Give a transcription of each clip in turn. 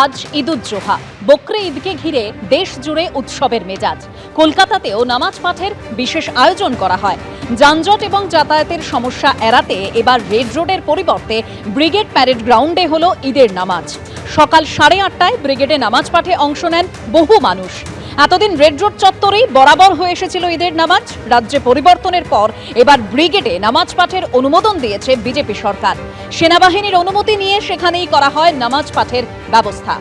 আজ ঈদুজ্জোহা। বকরি ঈদকে ঘিরে দেশ জুড়ে উৎসবের মেজাজ। কলকাতাতেও নামাজ পাঠের বিশেষ আয়োজন করা হয়। যানজট এবং যাতায়াতের সমস্যা এড়াতে এবার রেড রোডের পরিবর্তে ব্রিগেড প্যারেড গ্রাউন্ডে হলো ঈদের নামাজ। সকাল 8:30টায় ব্রিগেডে নামাজ পাঠে অংশ নেন বহু মানুষ। এতদিন রেড রোড চত্বরেই বরাবর হয়ে এসেছিল ঈদের নামাজ। রাজ্যে পরিবর্তনের পর এবার ব্রিগেডে নামাজ পাঠের অনুমোদন দিয়েছে বিজেপি সরকার। সেনাবাহিনীর অনুমতি নিয়ে সেখানেই করা হয় নামাজ পাঠের ব্যবস্থা।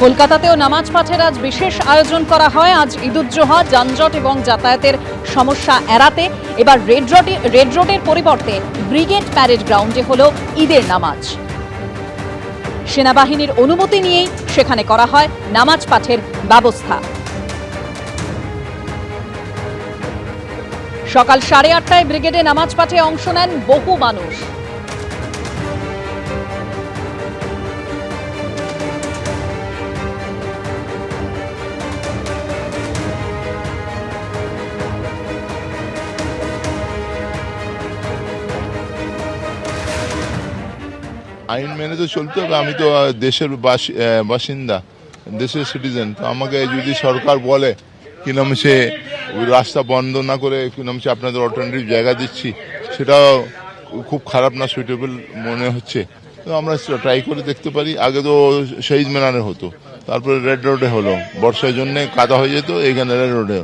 কলকাতাতেও নামাজ পাঠের আজ বিশেষ আয়োজন করা হয়। আজ ঈদুজ্জোহা, যানজট এবং যাতায়াতের সমস্যা এড়াতে এবার রেড রোডের পরিবর্তে ব্রিগেড প্যারেড গ্রাউন্ডে হলো ঈদের নামাজ। সেনাবাহিনীর অনুমতি নিয়েই সেখানে করা হয় নামাজ পাঠের ব্যবস্থা। সকাল 8:30টায় ব্রিগেডে নামাজ পাঠে অংশ নেন বহু মানুষ। আইন মেনে তো চলতে হবে। আমি তো দেশের বাসিন্দা, দেশের সিটিজেন। তো আমাকে যদি সরকার বলে কি নাম সে রাস্তা বন্ধ না করে কি নাম সে আপনাদের অল্টারনেটিভ জায়গা দিচ্ছি, সেটাও খুব খারাপ না, সুইটেবল মনে হচ্ছে। তো আমরা ট্রাই করে দেখতে পারি। আগে তো শহীদ মিনারে হতো, তারপরে রেড রোডে হলো, বর্ষার জন্য কাদা হয়ে যেত, এইখানে রেড রোডে।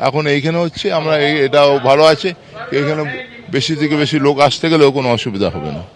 এখন এইখানে হচ্ছে, আমরা এটাও ভালো আছে, এখানে বেশি থেকে বেশি লোক আসতে গেলেও কোনো অসুবিধা হবে না।